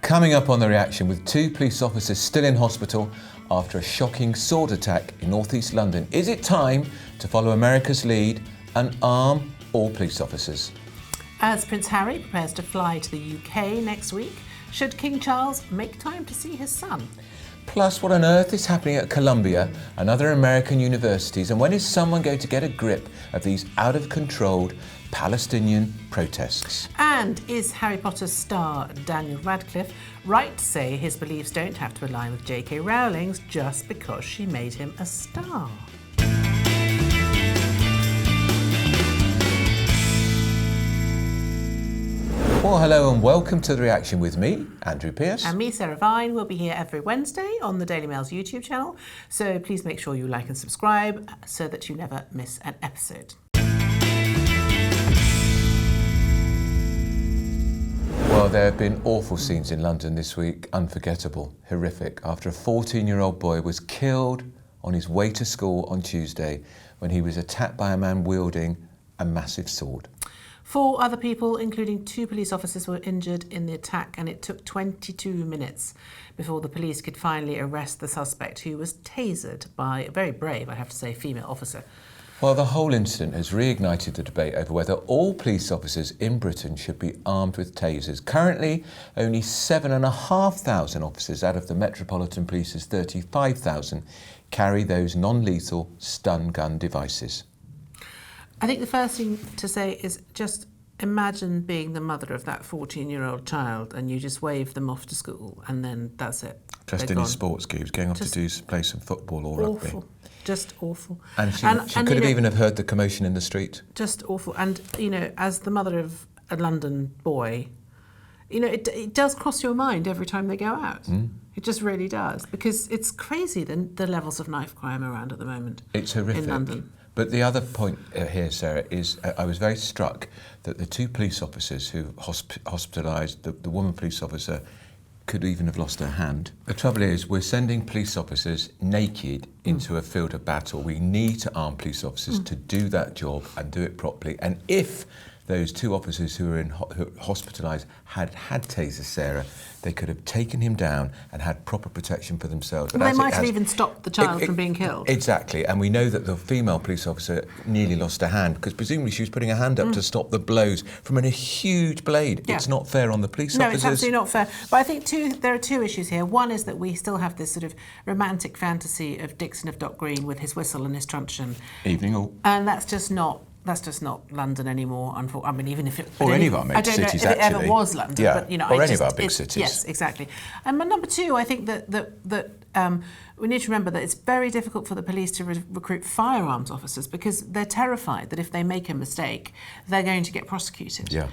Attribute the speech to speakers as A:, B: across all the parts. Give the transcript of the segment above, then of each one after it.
A: Coming up on The Reaction, with 2 police officers still in hospital after a shocking sword attack in northeast London. Is it time to follow America's lead and arm all police officers?
B: As Prince Harry prepares to fly to the UK next week, should King Charles make time to see his son?
A: Plus, what on earth is happening at Columbia and other American universities, and when is someone going to get a grip of these out-of-control Palestinian protests?
B: And is Harry Potter's star Daniel Radcliffe right to say his beliefs don't have to align with J.K. Rowling's just because she made him a star?
A: Well, hello and welcome to The Reaction with me, Andrew Pearce.
B: And me, Sarah Vine. We'll be here every Wednesday on the Daily Mail's YouTube channel, so please make sure you like and subscribe so that you never miss an episode.
A: Well, there have been awful scenes in London this week, unforgettable, horrific, after a 14-year-old boy was killed on his way to school on Tuesday when he was attacked by a man wielding a massive sword.
B: 4 other people, including 2 police officers, were injured in the attack, and it took 22 minutes before the police could finally arrest the suspect, who was tasered by a very brave, I have to say, female officer.
A: Well, the whole incident has reignited the debate over whether all police officers in Britain should be armed with tasers. Currently, only 7,500 officers out of the Metropolitan Police's 35,000 carry those non-lethal stun gun devices.
B: I think the first thing to say is just imagine being the mother of that 14-year-old child and you just wave them off to school and then that's it.
A: Just in his sports cubes, going off to play some football or rugby.
B: Awful. Just awful.
A: And she could have even have heard the commotion in the street.
B: Just awful. And, you know, as the mother of a London boy, you know, it does cross your mind every time they go out. It just really does. Because it's crazy, the levels of knife crime around at the moment.
A: It's horrific.
B: In London.
A: But the other point here, Sarah, is I was very struck that the 2 police officers who hospitalised the woman police officer could even have lost her hand. The trouble is, we're sending police officers naked into a field of battle. We need to arm police officers to do that job and do it properly. And if those 2 officers who were hospitalised had tasers, Sarah, they could have taken him down and had proper protection for themselves.
B: But they might have even stopped the child from being killed.
A: Exactly, and we know that the female police officer nearly lost her hand because presumably she was putting her hand up to stop the blows from a huge blade. Yeah. It's not fair on the police officers.
B: No, it's absolutely not fair. But I think there are 2 issues here. One is that we still have this sort of romantic fantasy of Dixon of Dock Green with his whistle and his truncheon.
A: Evening all.
B: And that's just not London anymore. I mean, even if it...
A: Or any of our major cities,
B: actually. I don't know if it ever was London,
A: yeah.
B: But, you know...
A: Or any of our big cities.
B: Yes, exactly. But number 2, I think that we need to remember that it's very difficult for the police to recruit firearms officers because they're terrified that if they make a mistake, they're going to get prosecuted.
A: Yeah.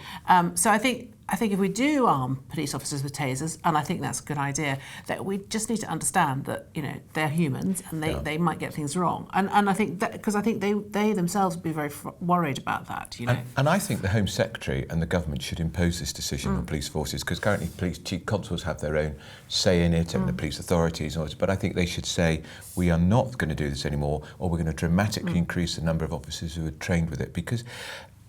B: So I think if we do arm police officers with tasers, and I think that's a good idea, that we just need to understand that, you know, they're humans and they might get things wrong. And I think that, because I think they themselves would be very worried about that, you know.
A: And I think the Home Secretary and the government should impose this decision on police forces, because currently police chief constables have their own say in it and the police authorities, but I think they should say, we are not going to do this anymore, or we're going to dramatically increase the number of officers who are trained with it. Because,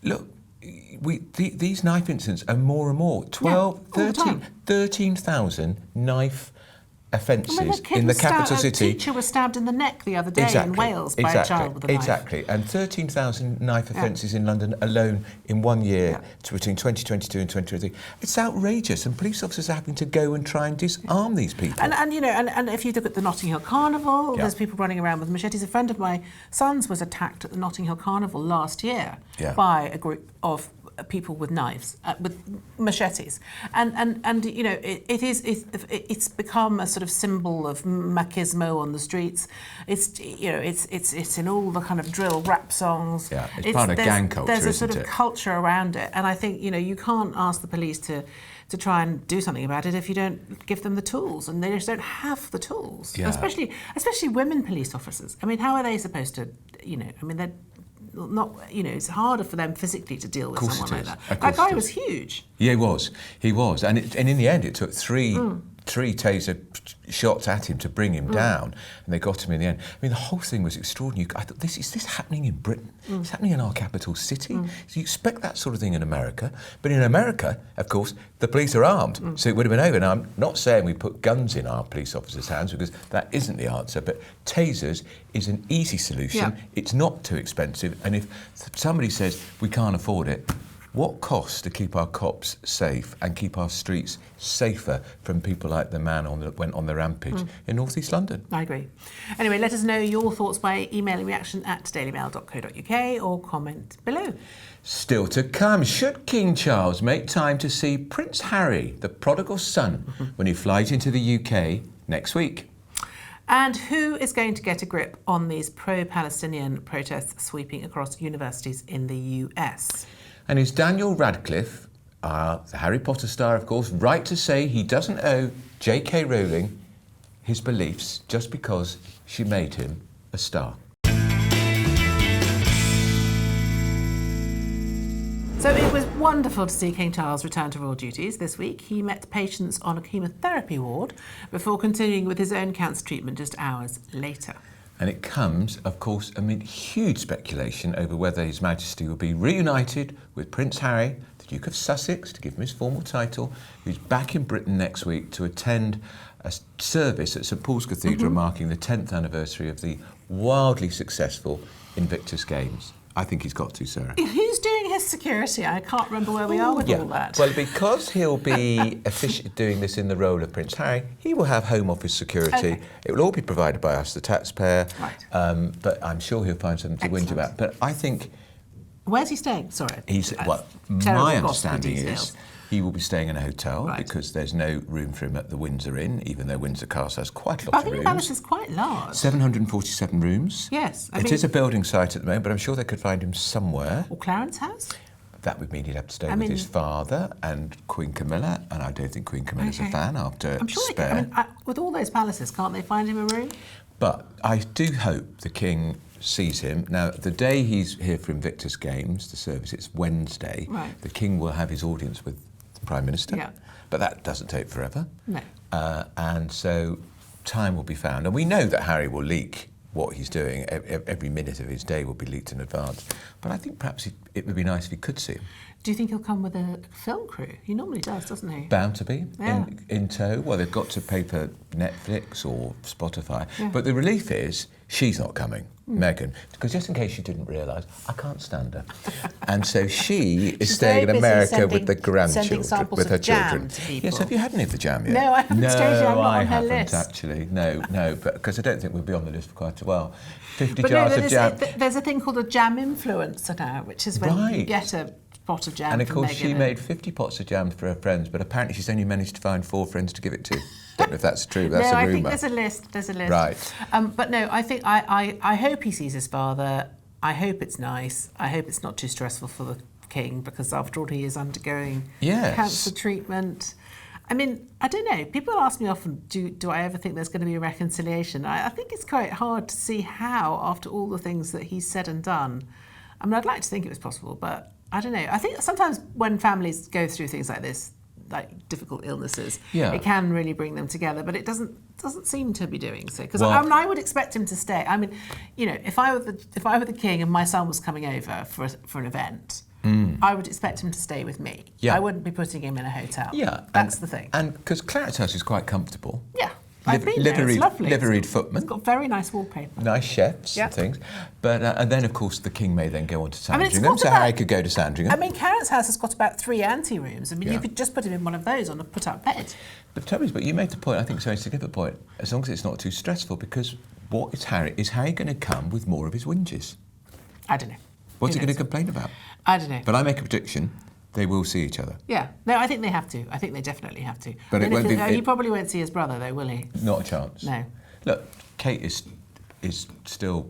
A: look, these knife incidents are more and more. 13,000 knife offences in the capital city.
B: A teacher was stabbed in the neck the other day in Wales by a child with a knife.
A: Exactly, and 13,000 knife offences in London alone in 1 year between 2022 and 2023. It's outrageous, and police officers are having to go and try and disarm these people.
B: And you know, and if you look at the Notting Hill Carnival, there's people running around with machetes. A friend of my son's was attacked at the Notting Hill Carnival last year by a group of people with knives, with machetes, and you know, it's become a sort of symbol of machismo on the streets. It's, you know, it's in all the kind of drill rap songs.
A: Yeah, it's part of gang culture.
B: There's a sort of culture around it, and I think, you know, you can't ask the police to try and do something about it if you don't give them the tools, and they just don't have the tools.
A: Yeah.
B: Especially women police officers. I mean, how are they supposed to, you know? I mean, they're not, you know, it's harder for them physically to deal with someone like that. That guy was huge.
A: Yeah, he was, and in the end, it took three 3 taser shots at him to bring him down, and they got him in the end. I mean, the whole thing was extraordinary. I thought, is this happening in Britain? It's happening in our capital city. So you expect that sort of thing in America, but in America, of course, the police are armed, so it would have been over. Now, I'm not saying we put guns in our police officers' hands, because that isn't the answer, but tasers is an easy solution.
B: Yeah.
A: It's not too expensive, and if somebody says we can't afford it, what costs to keep our cops safe and keep our streets safer from people like the man that went on the rampage in North East London?
B: I agree. Anyway, let us know your thoughts by emailing reaction@dailymail.co.uk or comment below.
A: Still to come, should King Charles make time to see Prince Harry, the prodigal son, when he flies into the UK next week?
B: And who is going to get a grip on these pro-Palestinian protests sweeping across universities in the US?
A: And is Daniel Radcliffe, the Harry Potter star, of course, right to say he doesn't owe J.K. Rowling his beliefs just because she made him a star?
B: So it was wonderful to see King Charles return to royal duties this week. He met patients on a chemotherapy ward before continuing with his own cancer treatment just hours later.
A: And it comes, of course, amid huge speculation over whether His Majesty will be reunited with Prince Harry, the Duke of Sussex, to give him his formal title, who's back in Britain next week to attend a service at St Paul's Cathedral marking the 10th anniversary of the wildly successful Invictus Games. I think he's got to, Sarah.
B: Who's doing his security? I can't remember where we are with all that.
A: Well, because he'll be doing this in the role of Prince Harry, he will have Home Office security.
B: Okay.
A: It will all be provided by us, the taxpayer.
B: Right.
A: But I'm sure he'll find something to whinge about. But I think...
B: Where's he staying? Sorry.
A: My understanding is he will be staying in a hotel,
B: right,
A: because there's no room for him at the Windsor Inn, even though Windsor Castle has quite a lot of rooms.
B: I think the palace is quite large.
A: 747 rooms.
B: Yes.
A: It is a building site at the moment, but I'm sure they could find him somewhere.
B: Or Clarence House?
A: That would mean he'd have to stay with his father and Queen Camilla, and I don't think Queen Camilla's a fan after
B: I'm sure
A: Spare.
B: with all those palaces, can't they find him a room?
A: But I do hope the King sees him. Now, the day he's here for Invictus Games, the service, it's Wednesday.
B: Right.
A: The King will have his audience with the Prime Minister.
B: Yeah.
A: But that doesn't take forever.
B: No.
A: And so time will be found. And we know that Harry will leak what he's doing. Every minute of his day will be leaked in advance. But I think perhaps it would be nice if he could see him.
B: Do you think he'll come with a film crew? He normally does, doesn't he?
A: Bound to be,
B: Yeah.
A: in tow. Well, they've got to pay for Netflix or Spotify.
B: Yeah.
A: But the relief is she's not coming, Meghan, because just in case you didn't realise, I can't stand her. And so she is staying in America with the grandchildren, with her children. Yes, have you had any of the jam yet?
B: No, I haven't.
A: No,
B: Strangely, I'm not
A: I
B: on her
A: haven't
B: list.
A: actually. No, but because I don't think we'll be on the list for quite a while. 50
B: But
A: jars of jam.
B: There's a thing called a jam influencer now, which is when you get a pot of jam.
A: And of course,
B: Meghan
A: she made 50 pots of jam for her friends, but apparently she's only managed to find 4 friends to give it to. Don't know if that's true. That's a rumour.
B: I think there's a list.
A: Right.
B: But no, I think I hope he sees his father. I hope it's nice. I hope it's not too stressful for the King, because after all, he is undergoing cancer treatment. I mean, I don't know. People ask me often, do I ever think there's going to be a reconciliation? I think it's quite hard to see how, after all the things that he's said and done. I mean, I'd like to think it was possible, but I don't know. I think sometimes when families go through things like this, like difficult illnesses, it can really bring them together, but it doesn't seem to be doing so. Because I would expect him to stay. I mean, you know, if I were the King and my son was coming over for an event, I would expect him to stay with me.
A: Yeah.
B: I wouldn't be putting him in a hotel.
A: Yeah,
B: that's the thing.
A: And because Clarence House is quite comfortable.
B: Yeah. I've been there. It's lovely.
A: Liveried footmen.
B: It's got very nice wallpaper.
A: Nice chefs and things. But and then, of course, the King may then go on to Sandringham. So Harry could go to Sandringham.
B: I mean, Clarence House has got about 3 ante-rooms. I mean, you could just put him in one of those on a put-up bed.
A: But you made the point, I think it's a very significant point, as long as it's not too stressful, because what is Harry? Is Harry going to come with more of his whinges?
B: I don't know.
A: What's he going to complain about?
B: I don't know.
A: But I make a prediction. They will see each other.
B: Yeah. No, I think they have to. I think they definitely have to.
A: But it won't be...
B: He probably won't see his brother, though, will he?
A: Not a chance.
B: No.
A: Look, Kate is still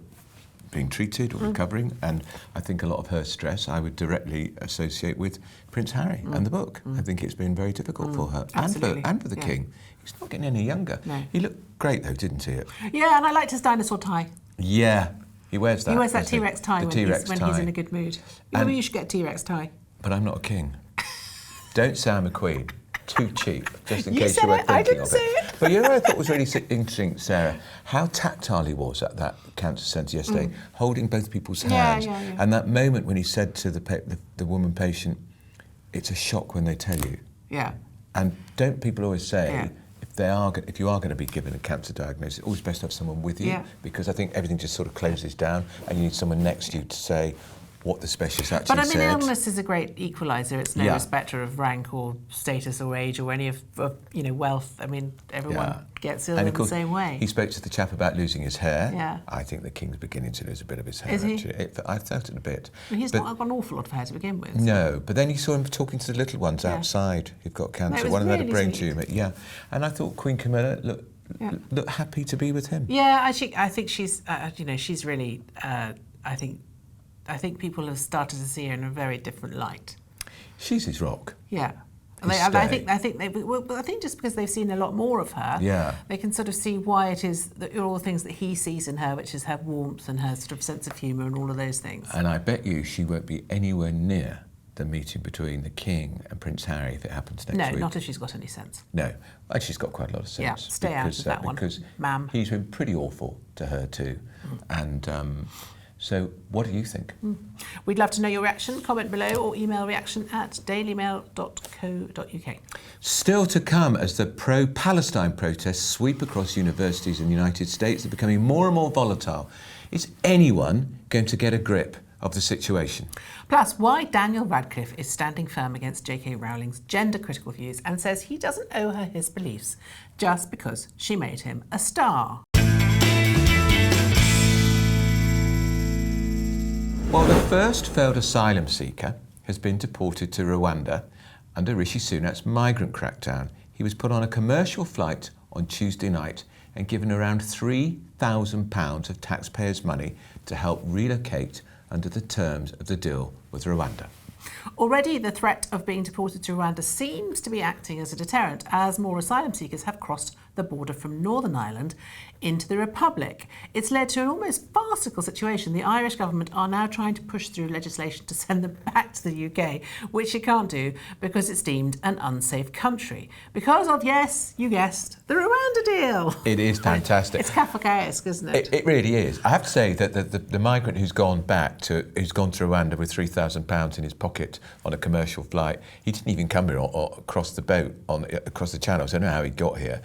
A: being treated or recovering, and I think a lot of her stress I would directly associate with Prince Harry and the book. I think it's been very difficult for her.
B: Absolutely.
A: And for the King. He's not getting any younger.
B: No.
A: He looked great, though, didn't he?
B: Yeah, and I liked his dinosaur tie.
A: Yeah. He wears that.
B: He wears that T-Rex tie when he's in a good mood. Maybe you should get a T-Rex tie.
A: But I'm not a king. Don't say I'm a queen. too cheap, just in
B: You
A: case
B: said
A: you were
B: it, I
A: thinking
B: didn't
A: of
B: say
A: it.
B: it.
A: But you know what I thought was really interesting, Sarah? How tactile he was at that cancer centre yesterday, holding both people's hands.
B: Yeah.
A: And that moment when he said to the woman patient, it's a shock when they tell you.
B: Yeah.
A: And don't people always say, if you are going to be given a cancer diagnosis, it's always best to have someone with you, because I think everything just sort of closes down and you need someone next to you to say what the specialist actually said.
B: But I mean, illness is a great equaliser. It's no respecter of rank or status or age or any of wealth. I mean, everyone gets ill in the same way.
A: He spoke to the chap about losing his hair.
B: Yeah.
A: I think the King's beginning to lose a bit of his hair.
B: Is he?
A: Actually. I felt it a bit.
B: Well, he's not got an awful lot of hair to begin with.
A: No, but then you saw him talking to the little ones outside who've got cancer.
B: No,
A: One of them
B: really
A: had a brain
B: sweet.
A: tumour. Yeah, and I thought Queen Camilla looked happy to be with him.
B: Yeah, I think she's she's really I think people have started to see her in a very different light.
A: She's his rock.
B: Yeah. And I think just because they've seen a lot more of her, they can sort of see why it is that all the things that he sees in her, which is her warmth and her sort of sense of humour and all of those things.
A: And I bet you she won't be anywhere near the meeting between the King and Prince Harry if it happens next week.
B: No, not if she's got any sense.
A: No, and she's got quite a lot of sense.
B: Yeah, stay out of that one,
A: because
B: ma'am.
A: He's been pretty awful to her too, and. So, what do you think?
B: We'd love to know your reaction. Comment below or email reaction@dailymail.co.uk.
A: Still to come as the pro-Palestine protests sweep across universities in the United States. They're becoming more and more volatile. Is anyone going to get a grip of the situation?
B: Plus, why Daniel Radcliffe is standing firm against J.K. Rowling's gender-critical views and says he doesn't owe her his beliefs just because she made him a star.
A: Well, the first failed asylum seeker has been deported to Rwanda under Rishi Sunak's migrant crackdown. He was put on a commercial flight on Tuesday night and given around £3,000 of taxpayers' money to help relocate under the terms of the deal with Rwanda.
B: Already, the threat of being deported to Rwanda seems to be acting as a deterrent as more asylum seekers have crossed the border from Northern Ireland into the Republic. It's led to an almost farcical situation. The Irish government are now trying to push through legislation to send them back to the UK, which it can't do because it's deemed an unsafe country. Because of, yes, you guessed, the Rwanda deal.
A: It is fantastic.
B: It's Kafkaesque, isn't it?
A: It really is. I have to say that the migrant who's gone to Rwanda with £3,000 in his pocket on a commercial flight, he didn't even come here or across the boat, across the channel, so I don't know how he got here.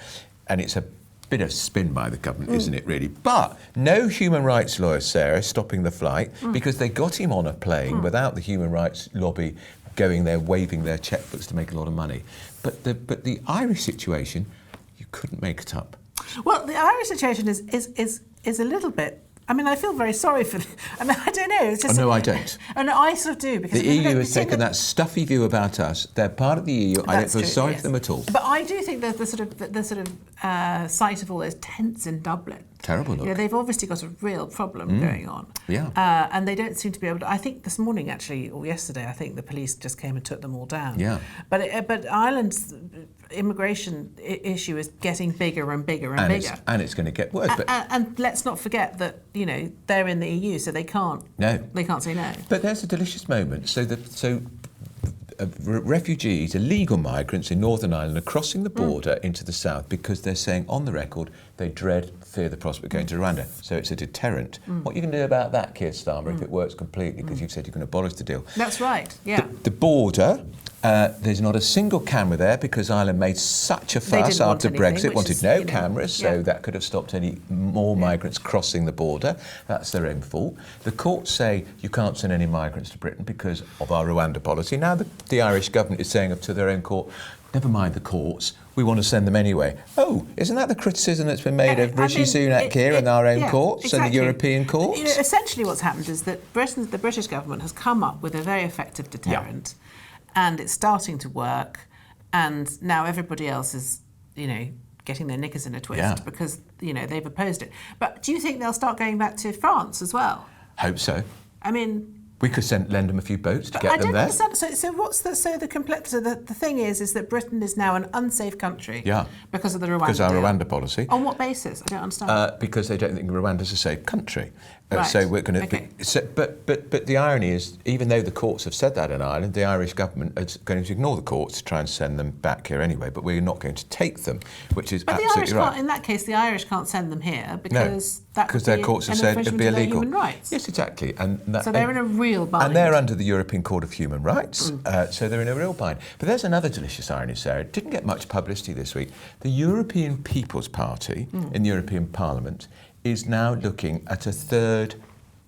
A: And it's a bit of spin by the government, isn't it, really? But no human rights lawyer, Sarah, stopping the flight because they got him on a plane without the human rights lobby going there waving their checkbooks to make a lot of money. But the Irish situation, you couldn't make it up.
B: Well, the Irish situation is a little bit. I mean, I feel very sorry for them. I mean, I don't know. It's just,
A: no, I don't.
B: Oh, no, I sort of do. Because
A: the EU has taken that stuffy view about us. They're part of the EU. I don't feel sorry for them at all.
B: But I do think that the sort of sight of all those tents in Dublin.
A: Terrible look.
B: You know, they've obviously got a real problem going on.
A: Yeah.
B: And they don't seem to be able to. I think this morning, actually, or yesterday, I think the police just came and took them all down.
A: Yeah.
B: But Ireland's immigration issue is getting bigger and bigger and bigger.
A: And it's going to get worse.
B: And let's not forget that, you know, they're in the EU, so they can't.
A: No.
B: They can't say no.
A: But there's a delicious moment. Refugees, illegal migrants in Northern Ireland are crossing the border into the south because they're saying on the record they fear the prospect of going to Rwanda. So it's a deterrent. What are you going to do about that, Keir Starmer, if it works completely? Because you've said you're going to abolish the deal.
B: That's right, yeah.
A: The border, there's not a single camera there because Ireland made such a fuss after Brexit, wanted no cameras, so that could have stopped any more migrants crossing the border. That's their own fault. The courts say you can't send any migrants to Britain because of our Rwanda policy. Now the Irish government is saying to their own court, never mind the courts, we want to send them anyway. Oh, isn't that the criticism that's been made of Rishi Sunak here in our own courts and the European courts?
B: You know, essentially what's happened is that the British government has come up with a very effective deterrent and it's starting to work, and now everybody else is, you know, getting their knickers in a twist because, you know, they've opposed it. But do you think they'll start going back to France as well?
A: Hope so.
B: I mean,
A: We could lend them a few boats to get them there.
B: I don't understand. So what's the complexity? The thing is that Britain is now an unsafe country.
A: Yeah.
B: Because of the Rwanda
A: Because of our
B: deal.
A: Rwanda policy.
B: On what basis? I don't understand.
A: Because they don't think Rwanda's a safe country.
B: Right.
A: So we're going to
B: Okay.
A: but the irony is, even though the courts have said that in Ireland, the Irish government is going to ignore the courts to try and send them back here anyway, but we're not going to take them, which is absolutely right.
B: In that case, the Irish can't send them here because
A: their courts have said it'd be illegal.
B: Human rights.
A: Yes, exactly.
B: So they're in a real bind.
A: And they're under the European Court of Human Rights, so they're in a real bind. But there's another delicious irony, Sarah. It didn't get much publicity this week. The European People's Party in the European Parliament is now looking at a third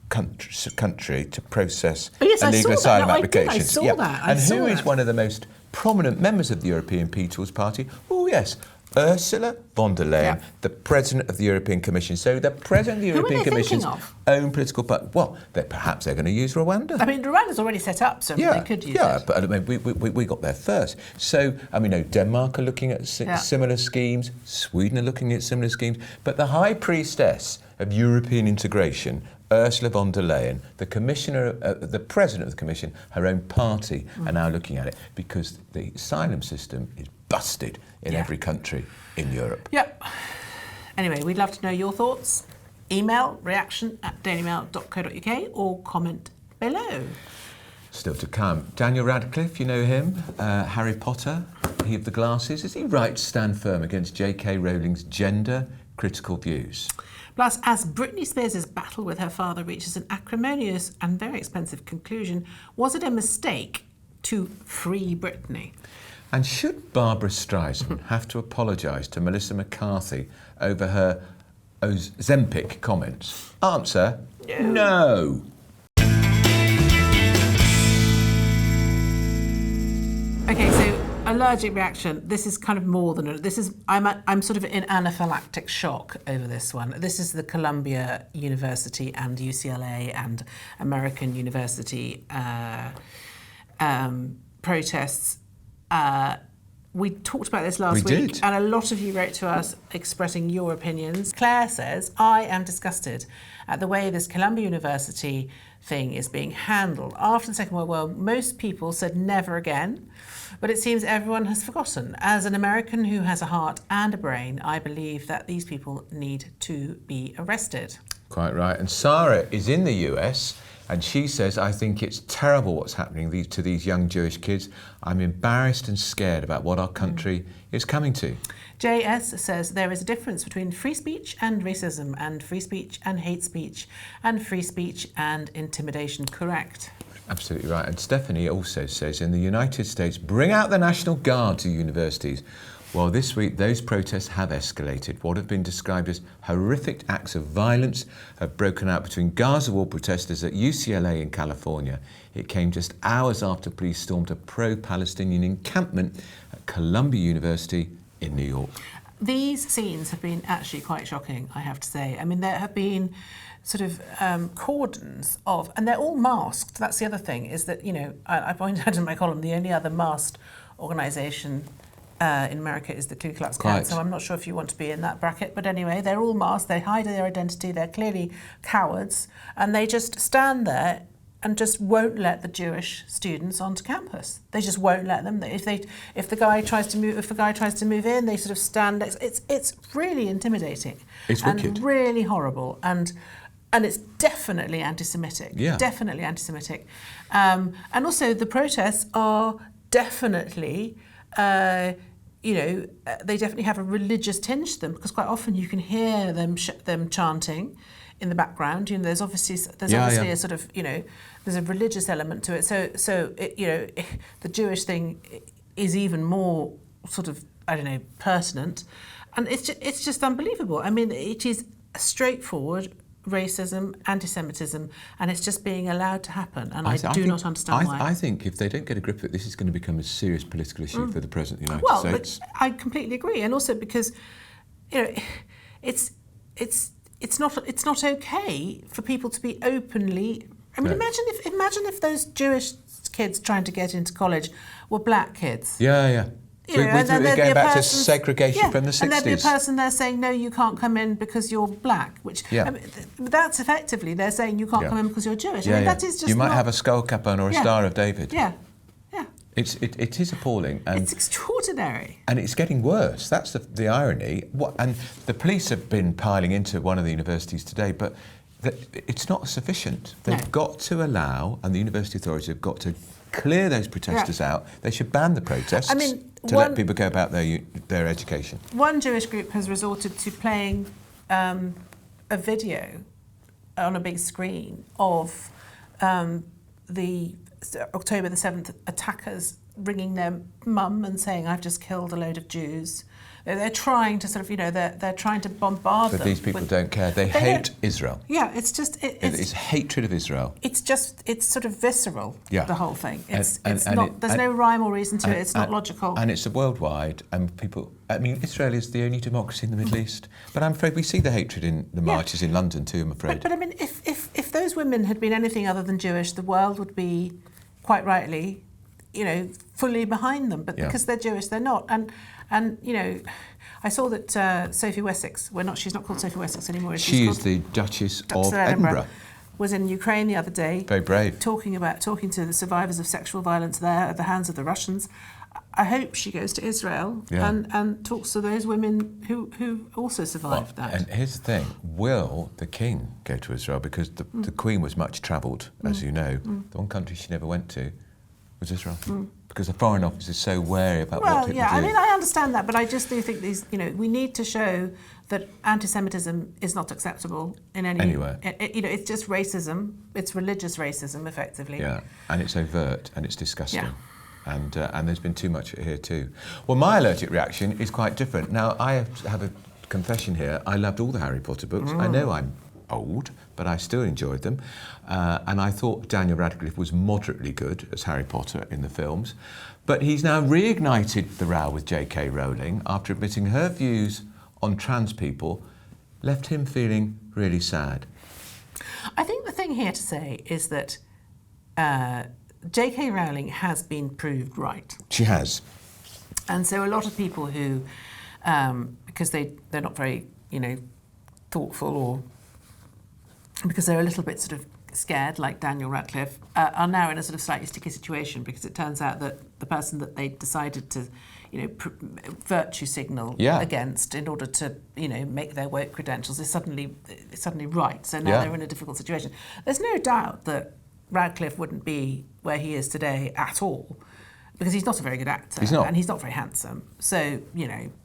A: country to process illegal asylum applications.
B: I saw that.
A: And who is one of the most prominent members of the European People's Party? Oh, yes, Ursula von der Leyen, the President of the European Commission. So the President of the European Commission's own political party. Well, perhaps they're going to use Rwanda.
B: I mean, Rwanda's already set up, so they could use it.
A: Yeah, but I mean, we got there first. So, I mean, Denmark are looking at similar schemes. Sweden are looking at similar schemes. But the High Priestess of European integration, Ursula von der Leyen, the commissioner, the president of the commission, her own party are now looking at it because the asylum system is busted in every country in Europe.
B: Yep. Anyway, we'd love to know your thoughts. Email reaction@dailymail.co.uk or comment below.
A: Still to come. Daniel Radcliffe, you know him, Harry Potter, he of the glasses. Is he right to stand firm against J.K. Rowling's gender-critical views?
B: Plus, as Britney Spears' battle with her father reaches an acrimonious and very expensive conclusion, was it a mistake to free Britney?
A: And should Barbara Streisand have to apologise to Melissa McCarthy over her Ozempic comments? Answer, no.
B: Okay, so allergic reaction. This is kind of more than I'm sort of in anaphylactic shock over this one. This is the Columbia University and UCLA and American University protests. We talked about this last week, and a lot of you wrote to us expressing your opinions. Claire says, I am disgusted at the way this Columbia University thing is being handled. After the Second World War, most people said never again, but it seems everyone has forgotten. As an American who has a heart and a brain, I believe that these people need to be arrested.
A: Quite right. And Sarah is in the US, and she says, I think it's terrible what's happening to these young Jewish kids. I'm embarrassed and scared about what our country is coming to.
B: JS says there is a difference between free speech and racism, and free speech and hate speech, and free speech and intimidation. Correct.
A: Absolutely right. And Stephanie also says, in the United States, bring out the National Guard to universities. Well, this week, those protests have escalated. What have been described as horrific acts of violence have broken out between Gaza Wall protesters at UCLA in California. It came just hours after police stormed a pro-Palestinian encampment at Columbia University in New York.
B: These scenes have been actually quite shocking, I have to say. I mean, there have been sort of cordons of, and they're all masked. That's the other thing, is that, you know, I pointed out in my column, the only other masked organisation in America is the Ku Klux Klan, so I'm not sure if you want to be in that bracket. But anyway, they're all masked, they hide their identity, they're clearly cowards, and they just stand there and just won't let the Jewish students onto campus. They just won't let them. If the guy tries to move in, they sort of stand next. It's really intimidating.
A: It's wicked.
B: And really horrible, and it's definitely anti-Semitic.
A: Yeah.
B: Definitely anti-Semitic. And also the protests are definitely they definitely have a religious tinge to them, because quite often you can hear them chanting in the background. You know, there's obviously a sort of, you know, there's a religious element to it. So the Jewish thing is even more sort of, I don't know, pertinent, and it's just unbelievable. I mean, it is straightforward racism, anti-Semitism, and it's just being allowed to happen. And I do not understand why.
A: I think if they don't get a grip of it, this is going to become a serious political issue for the President of the United States.
B: But I completely agree, and also because, you know, it's not okay for people to be openly. I mean, imagine if those Jewish kids trying to get into college were black kids.
A: Yeah. We're going back to segregation from the 60s.
B: And there'd be a person there saying, no, you can't come in because you're black, which I mean, that's effectively, they're saying you can't come in because you're Jewish. I mean, that is just
A: you might have a skull cap on or a Star of David.
B: Yeah.
A: It is appalling. And
B: it's extraordinary.
A: And it's getting worse. That's the irony. And the police have been piling into one of the universities today, but it's not sufficient. They've got to allow, and the university authorities have got to clear those protesters out. They should ban the protests to let people go about their education. One
B: Jewish group has resorted to playing a video on a big screen of the October the 7th attackers ringing their mum and saying, I've just killed a load of Jews. They're trying to sort of, they're trying to bombard them.
A: But these people don't care. They hate Israel.
B: Yeah, it's just...
A: It's hatred of Israel.
B: It's sort of visceral, the whole thing. There's no rhyme or reason to it. It's not logical.
A: And it's worldwide, and people... I mean, Israel is the only democracy in the Middle East. But I'm afraid we see the hatred in the marches in London too, I'm afraid.
B: But I mean, if those women had been anything other than Jewish, the world would be, quite rightly, fully behind them. But because they're Jewish, they're not. And I saw that Sophie Wessex, she's not called Sophie Wessex anymore.
A: She is the Duchess of Edinburgh.
B: Was in Ukraine the other day.
A: Very brave.
B: Talking to the survivors of sexual violence there at the hands of the Russians. I hope she goes to Israel and talks to those women who also survived that. And
A: here's the thing, will the king go to Israel? Because the Queen was much travelled, as you know. The one country she never went to was Israel. Because the Foreign Office is so wary about what people do.
B: I mean, I understand that, but I just do think we need to show that anti-Semitism is not acceptable anywhere. It's just racism. It's religious racism, effectively.
A: Yeah, and it's overt and it's disgusting. Yeah. And there's been too much here too. Well, my allergic reaction is quite different. Now, I have a confession here. I loved all the Harry Potter books. I know I'm old, but I still enjoyed them. And I thought Daniel Radcliffe was moderately good as Harry Potter in the films. But he's now reignited the row with J.K. Rowling after admitting her views on trans people left him feeling really sad.
B: I think the thing here to say is that J.K. Rowling has been proved right.
A: She has.
B: And so a lot of people who, because they're not very, thoughtful, or because they're a little bit sort of scared, like Daniel Radcliffe, are now in a sort of slightly sticky situation, because it turns out that the person that they decided to, virtue signal against in order to, make their woke credentials is suddenly right. So now they're in a difficult situation. There's no doubt that Radcliffe wouldn't be where he is today at all, because he's not a very good actor.
A: He's not.
B: And he's not very handsome. So,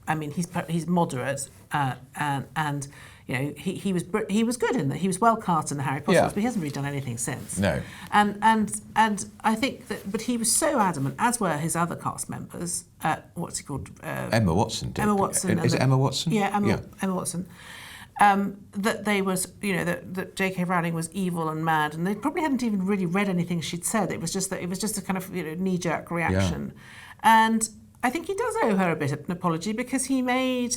B: I mean, he's moderate, and he was good in that. He was well cast in the Harry Potter, but he hasn't really done anything since.
A: No.
B: And I think that, but he was so adamant, as were his other cast members. What's he called?
A: Emma Watson.
B: Emma Watson.
A: Is it Emma Watson?
B: Yeah, Emma Watson. That they was, that J.K. Rowling was evil and mad, and they probably hadn't even really read anything she'd said. It was just a kind of knee-jerk reaction, and I think he does owe her a bit of an apology, because he made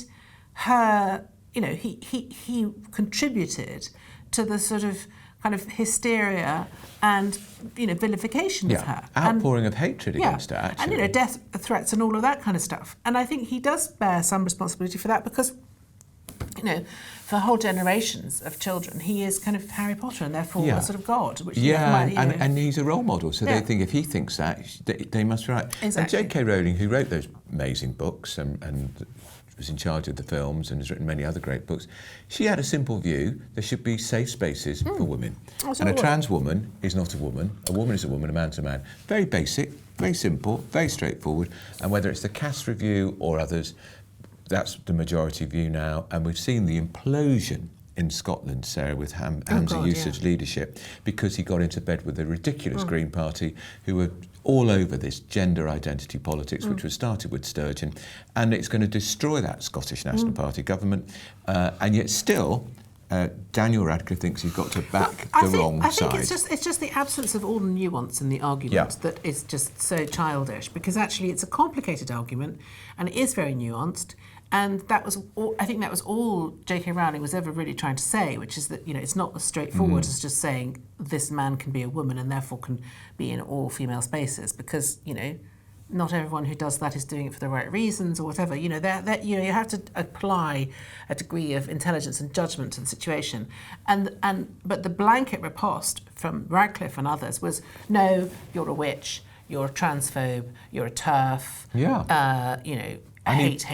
B: her, he contributed to the sort of kind of hysteria and vilification of her,
A: outpouring of hatred against her, actually,
B: and death threats and all of that kind of stuff. And I think he does bear some responsibility for that, because for whole generations of children, he is kind of Harry Potter, and therefore a sort of God. Which
A: and he's a role model, so they think if he thinks that, they must be right.
B: Exactly.
A: And J.K. Rowling, who wrote those amazing books and was in charge of the films and has written many other great books, she had a simple view: there should be safe spaces for women. And a trans woman is not a woman is a woman, a man's a man. Very basic, very simple, very straightforward. And whether it's the Cass Review or others, that's the majority view now, and we've seen the implosion in Scotland, Sarah, with Hamza Yousaf's leadership, because he got into bed with the ridiculous Green Party, who were all over this gender identity politics, which was started with Sturgeon, and it's going to destroy that Scottish National Party government, and yet still Daniel Radcliffe thinks he's got to back the wrong side.
B: I think it's just the absence of all the nuance in the argument that is just so childish, because actually it's a complicated argument, and it is very nuanced. And that was all J.K. Rowling was ever really trying to say, which is that it's not as straightforward as just saying this man can be a woman and therefore can be in all female spaces, because not everyone who does that is doing it for the right reasons or whatever. You know, that you have to apply a degree of intelligence and judgment to the situation. But the blanket riposte from Radcliffe and others was, no, you're a witch, you're a transphobe, you're a TERF.
A: Yeah.
B: You know. Hate.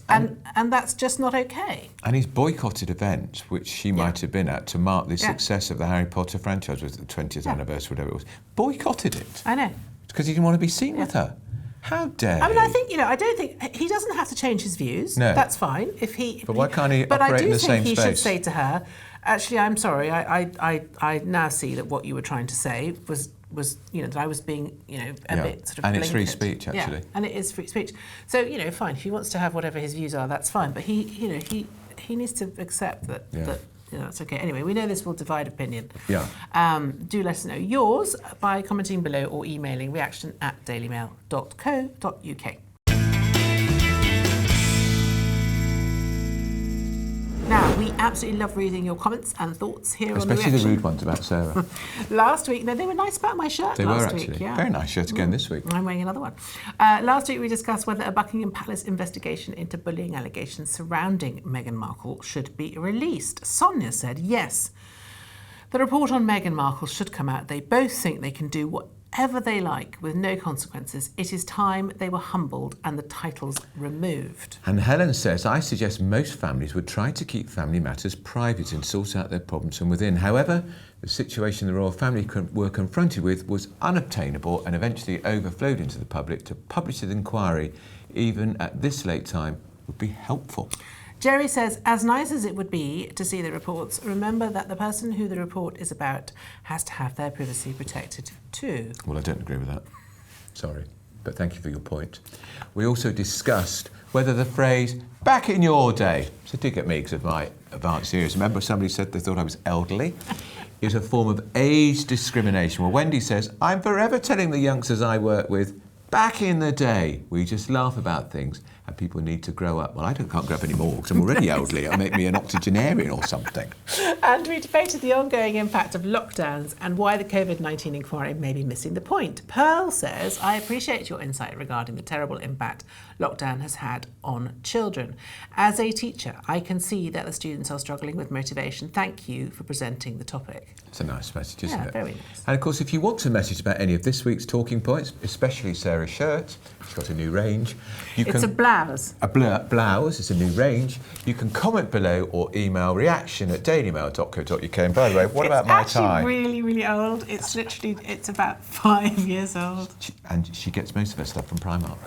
B: And that's just not okay.
A: And he's boycotted events which she might have been at to mark the success of the Harry Potter franchise, was the 20th anniversary, whatever it was. Boycotted it.
B: I know.
A: Because he didn't want to be seen with her. How dare
B: I mean, I think, I don't think, he doesn't have to change his views.
A: No.
B: That's fine.
A: But why can't he operate in the same space?
B: But I do think he should say to her, actually, I'm sorry, I now see that what you were trying to say was that I was being, a bit sort of
A: and it's free
B: blinkered.
A: speech, actually.
B: Yeah, and it is free speech. So, fine, if he wants to have whatever his views are, that's fine. But he needs to accept that that's okay. Anyway, we know this will divide opinion.
A: Yeah.
B: Do let us know yours by commenting below or emailing reaction@dailymail.co.uk. Now, we absolutely love reading your comments and thoughts here on the reaction.
A: Especially the rude ones about Sarah.
B: Last week, they were nice about my shirt
A: they
B: last
A: were,
B: week.
A: actually.
B: Yeah.
A: Very nice shirt again this week.
B: I'm wearing another one. Last week, we discussed whether a Buckingham Palace investigation into bullying allegations surrounding Meghan Markle should be released. Sonia said yes. The report on Meghan Markle should come out. They both think they can do whatever they like with no consequences. It is time they were humbled and the titles removed.
A: And Helen says, I suggest most families would try to keep family matters private and sort out their problems from within. However, the situation the royal family were confronted with was unobtainable and eventually overflowed into the public. To publish an inquiry, even at this late time, would be helpful.
B: Jerry says, as nice as it would be to see the reports, remember that the person who the report is about has to have their privacy protected too.
A: Well, I don't agree with that. Sorry. But thank you for your point. We also discussed whether the phrase, back in your day, so dig at me because of my advanced years. Remember somebody said they thought I was elderly? Is a form of age discrimination. Well, Wendy says, I'm forever telling the youngsters I work with, back in the day, we just laugh about things and people need to grow up. Well, I can't grow up anymore because I'm already elderly. It'll make me an octogenarian or something.
B: And we debated the ongoing impact of lockdowns and why the COVID-19 inquiry may be missing the point. Pearl says, I appreciate your insight regarding the terrible impact lockdown has had on children. As a teacher, I can see that the students are struggling with motivation. Thank you for presenting the topic.
A: It's a nice message, isn't it?
B: Yeah, very nice.
A: And of course, if you want to message about any of this week's talking points, especially Sarah's shirt, she's got a new range.
B: It's a blouse.
A: A blouse, it's a new range. You can comment below or email reaction@dailymail.co.uk. And by the way, what about my tie?
B: It's actually really, really old. It's about 5 years old.
A: And she gets most of her stuff from Primark.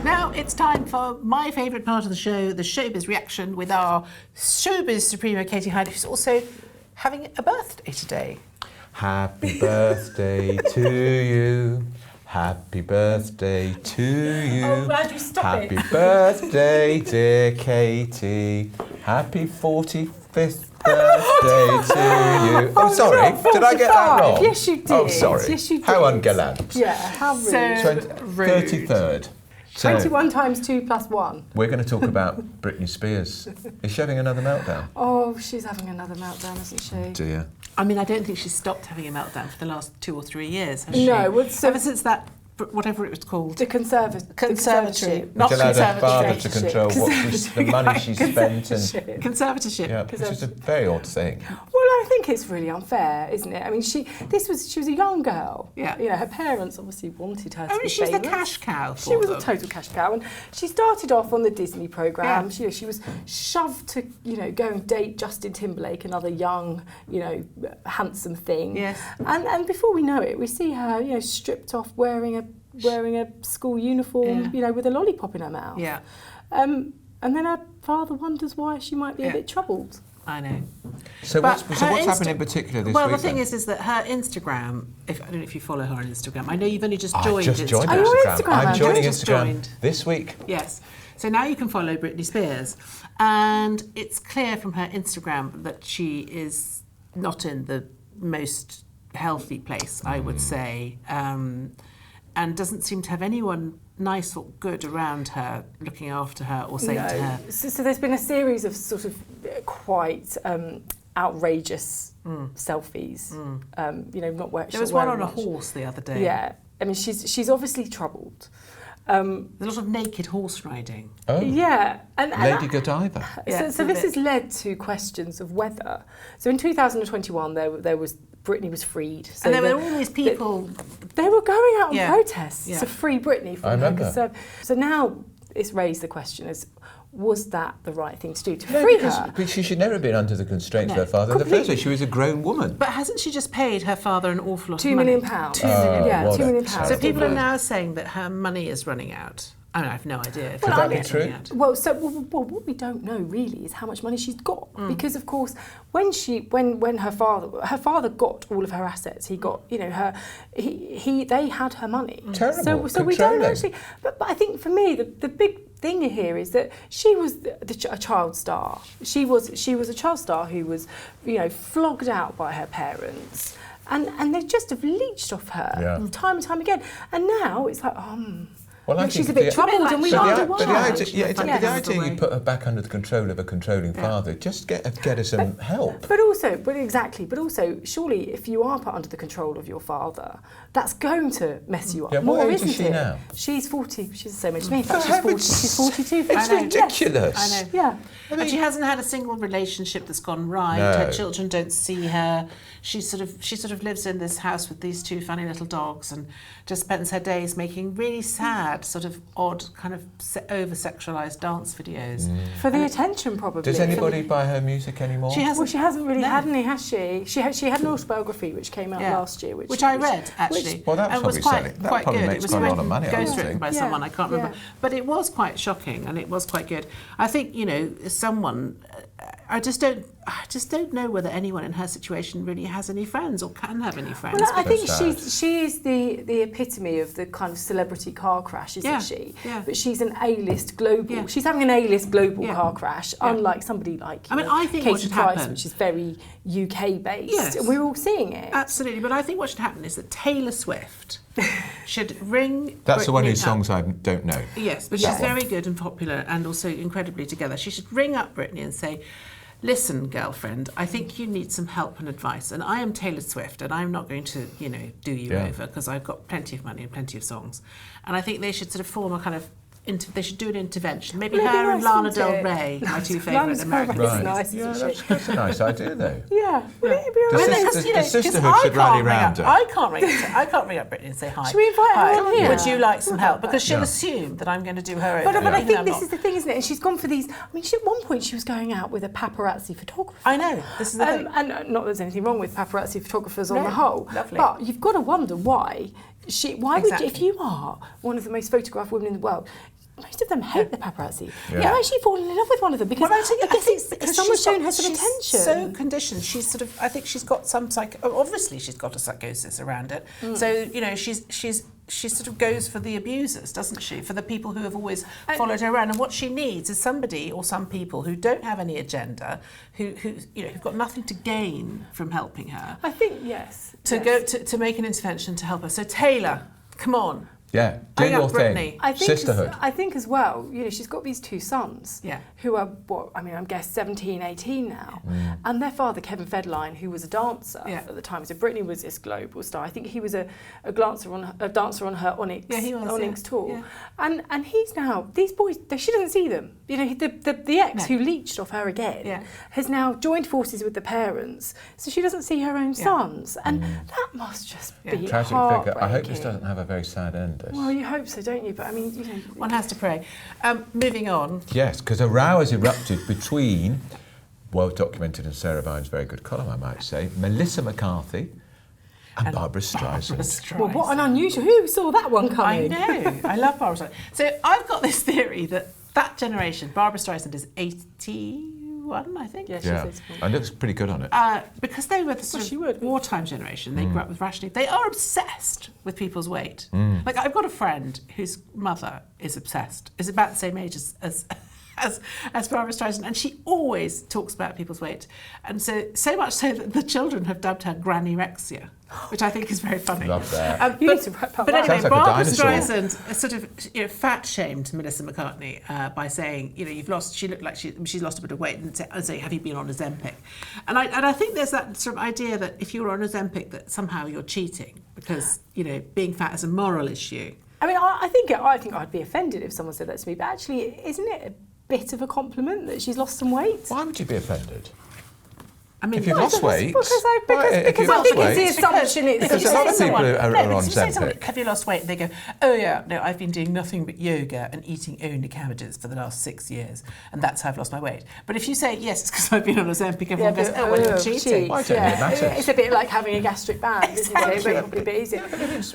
B: Now it's time for my favourite part of the show, the Showbiz Reaction, with our Showbiz Supremo, Katie Hyde, who's also having a birthday today.
A: Happy birthday to you. Happy birthday to you.
C: Oh, glad you stopped
A: Happy birthday, dear Katie. Happy 45th birthday to you. Oh, sorry. Did I get that wrong?
C: Yes, you did.
A: Oh, sorry.
C: Yes, you did.
A: How ungallant.
C: Yeah, how rude.
B: So rude.
A: 33rd. So
C: 21 times 2 plus 1.
A: we're going to talk about Britney Spears. Is she having another meltdown?
C: Oh, she's having another meltdown, isn't she?
A: Dear.
B: I mean, I don't think she's stopped having a meltdown for the last 2 or 3 years, has she?
C: No, well, so
B: ever since that, whatever it was called.
C: the conservatory.
B: Not
A: Which allowed her father
B: conservatorship.
A: to control the money she spent and...
B: Conservatorship.
A: Yeah, which is a very odd thing.
C: Well, I think it's really unfair, isn't it? I mean, she was a young girl.
B: Yeah.
C: You know, her parents obviously wanted her to
B: I mean,
C: be
B: she's the
C: famous.
B: cash cow for
C: She was
B: them.
C: a total cash cow, and she started off on the Disney programme.
B: Yeah.
C: She was shoved to, go and date Justin Timberlake, another young, handsome thing.
B: Yes.
C: And before we know it, we see her, stripped off, wearing a school uniform, with a lollipop in her mouth.
B: Yeah.
C: And then her father wonders why she might be a bit troubled.
B: I know.
A: So
B: But
A: what's happening in particular this
B: well,
A: week?
B: the thing
A: then?
B: is that her Instagram, I don't know if you follow her on Instagram, I know you've only just
A: I've
B: joined
A: just joined
B: Instagram.
C: Are you on
A: Instagram.
C: Instagram?
A: I'm joining
B: Just
A: Instagram
B: joined.
A: this week.
B: Yes. So now you can follow Britney Spears. And it's clear from her Instagram that she is not in the most healthy place, I would say, and doesn't seem to have anyone nice or good around her, looking after her or saying to her.
C: So there's been a series of sort of quite outrageous selfies. You know, not where
B: there was one on a horse the other day.
C: Yeah, I mean, she's obviously troubled.
B: There's a lot of naked horse riding.
C: Oh. Yeah. And
A: Lady Godiva.
C: So this has led to questions of whether... So in 2021, there was... Britney was freed. So
B: and there were all these people...
C: They were going out on protests to free Britney from her conservative... So now it's raised the question as... Was that the right thing to do, to free her?
A: But she should never have been under the constraints of her father in the first place. She was a grown woman.
B: But hasn't she just paid her father an awful lot of
C: £2
B: money?
C: million.
B: £2 million.
C: Yeah, £2 million.
B: So people are now saying that her money is running out. I mean, I have no idea.
A: Could that be true?
C: Well, what we don't know really is how much money she's got, because of course, when her father got all of her assets, he got, you know, they had her money.
A: Terrible.
C: So we don't actually. But I think for me, the big thing here is that she was a child star. She was a child star who was, you know, flogged out by her parents, and they just have leached off her time and time again. And now it's like, well, I she's a bit troubled, and we wonder why.
A: But the idea you put her back under the control of a controlling father, just get her some help.
C: But also, surely if you are put under the control of your father, that's going to mess you up more,
A: what age
C: isn't
A: is she
C: it?
A: now?
C: She's 40. She's the same age as me. In fact, she's 42.
A: It's ridiculous.
B: I know.
C: Yeah.
B: And she hasn't had a single relationship that's gone right.
A: No.
B: Her children don't see her. She sort of lives in this house with these two funny little dogs and just spends her days making really sad, sort of odd, kind of over-sexualised dance videos.
C: For the attention, probably.
A: Does anybody buy her music anymore?
C: She hasn't really had any, has she? She had an autobiography which came out last year, which I read actually.
A: Well, that was quite good. It was quite a lot of money.
B: Ghostwritten by someone, I can't remember, but it was quite shocking and it was quite good. I think, you know, someone. I just don't know whether anyone in her situation really has any friends or can have any friends.
C: Well, I think she is the epitome of the kind of celebrity car crash, isn't she?
B: Yeah.
C: But she's an A-list global. Yeah. She's having an A-list global car crash, unlike somebody like
B: I think
C: Katie Price, which is very UK based.
B: Yes.
C: And we're all seeing it.
B: Absolutely, but I think what should happen is that Taylor Swift should ring.
A: That's
B: Britney
A: the one whose songs I don't know.
B: Yes, but she's very good and popular and also incredibly together. She should ring up Britney and say, listen, girlfriend, I think you need some help and advice. And I am Taylor Swift, and I'm not going to, you know, do you over because I've got plenty of money and plenty of songs. And I think they should sort of form a kind of they should do an intervention. Maybe her and Lana Del Rey, my two favourite American
C: nice,
A: that's a nice idea, though.
C: Yeah.
A: The sisterhood should rally around her.
B: I can't ring up Britney and say hi.
C: Should we invite her on here?
B: Would you like some help? Because she'll assume that I'm going to do her over.
C: But I think this is the thing, isn't it? And she's gone for these. I mean, at one point she was going out with a paparazzi photographer.
B: I know. This is the thing.
C: And not that there's anything wrong with paparazzi photographers on the whole.
B: Lovely.
C: But you've got to wonder why. Would you, if you are one of the most photographed women in the world, most of them hate the paparazzi. Yeah. You're actually falling in love with one of them because I think someone's shown her some attention.
B: She's so conditioned. She's sort of. I think she's got some obviously she's got a psychosis around it. So you know she sort of goes for the abusers, doesn't she? For the people who have always followed her around. And what she needs is somebody or some people who don't have any agenda, who've got nothing to gain from helping her.
C: I think yes.
B: To make an intervention to help her. So Taylor, come on.
A: Yeah, do your thing. Sisterhood.
C: I think as well, you know, she's got these two sons who are, I guess 17, 18 now. And their father, Kevin Federline, who was a dancer at the time. So Britney was this global star. I think he was a dancer on her Onyx tour. Yeah. And he's now, these boys, she doesn't see them. You know, the ex who leached off her again has now joined forces with the parents. So she doesn't see her own sons. And that must just be
A: tragic figure. I hope this doesn't have a very sad end.
C: Well, you hope so, don't you? But I mean, you know,
B: one has to pray. Moving on.
A: Yes, because a row has erupted between, well documented in Sarah Vine's very good column, I might say, Melissa McCarthy and Barbara Streisand.
C: Well, what an unusual. Who saw that one coming?
B: I know. I love Barbara Streisand. So I've got this theory that generation, Barbara Streisand is 81, I think.
C: Yeah, she's 81.
A: And looks pretty good on it.
B: Because they were the sort of wartime generation. They grew up with rationing. They are obsessed with people's weight. Like, I've got a friend whose mother is obsessed, is about the same age as as Barbara Streisand, and she always talks about people's weight, and so much so that the children have dubbed her Granny-rexia, which I think is very funny.
A: Love that.
B: But anyway,
A: like
B: Barbara Streisand sort of fat shamed Melissa McCarthy by saying, she looked like she's lost a bit of weight, and say, have you been on Ozempic? And I think there's that sort of idea that if you're on Ozempic, that somehow you're cheating because being fat is a moral issue.
C: I mean, I think I'd be offended if someone said that to me, but actually, isn't it a bit of a compliment that she's lost some weight?
A: Why would you be offended?
B: I mean,
A: if you've lost weight,
C: because I think it's the assumption.
A: Because a lot of people are on Ozempic.
B: Have you lost weight? And they go, oh yeah, no, I've been doing nothing but yoga and eating only cabbages for the last 6 years, and that's how I've lost my weight. But if you say, yes, it's because I've been on Ozempic, everyone goes, oh, well, you're cheating.
A: Why don't it matter?
C: It's a bit like having a gastric band, isn't it? It's probably a bit easier.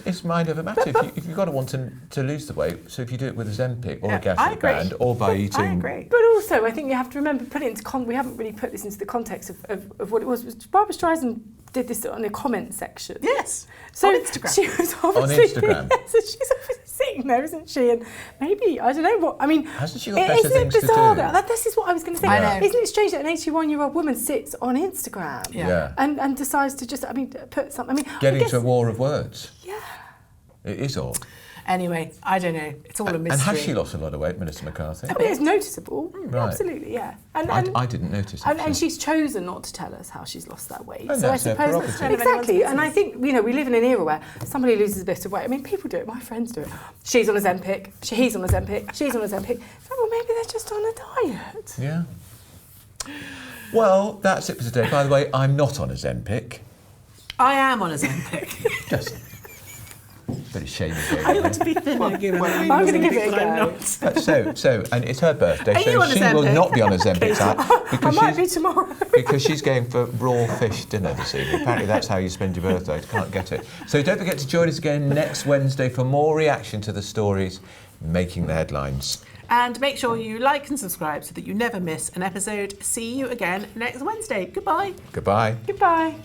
A: It's mind over matter. If you've got to want to lose the weight, so if you do it with Ozempic or a gastric band or by eating...
B: I agree.
C: But also, I think you have to remember, we haven't really put this into the context of what it was. Barbara Streisand did this on the comment section.
B: Yes,
C: so
B: on Instagram.
C: She was obviously,
A: on Instagram.
C: So she's obviously sitting there, isn't she? And maybe, I don't know what, I mean...
A: Hasn't she got better things to do?
C: This is what I was going to say.
B: I know.
C: Isn't it strange that an 81-year-old woman sits on Instagram and decides to just, put something...
A: Get into a war of words.
C: Yeah.
A: It is all.
B: Anyway, I don't know. It's all a mystery.
A: And has she lost a lot of weight, Melissa McCarthy?
C: I mean, it's noticeable.
A: Right.
C: Absolutely, yeah.
A: I didn't notice it.
C: And she's chosen not to tell us how she's lost that weight.
A: And
C: so I
A: that's
C: suppose
A: their prerogative.
C: exactly. And I think we live in an era where somebody loses a bit of weight. I mean, people do it. My friends do it. She's on Ozempic. He's on Ozempic. She's on Ozempic. So, well, maybe they're just on a diet.
A: Yeah. Well, that's it for today. By the way, I'm not on Ozempic.
B: I am on Ozempic.
A: Just. But it's shame again.
B: I want to be thinner, given
C: I'm going to give it a go.
A: So, and it's her birthday,
B: Are
A: so
B: you on
A: she
B: Ozempic?
A: will not be on Ozempic
C: I might be tomorrow.
A: because she's going for raw fish dinner this evening. Apparently that's how you spend your birthday. Can't get it. So don't forget to join us again next Wednesday for more reaction to the stories making the headlines.
B: And make sure you like and subscribe so that you never miss an episode. See you again next Wednesday. Goodbye.
A: Goodbye.
C: Goodbye.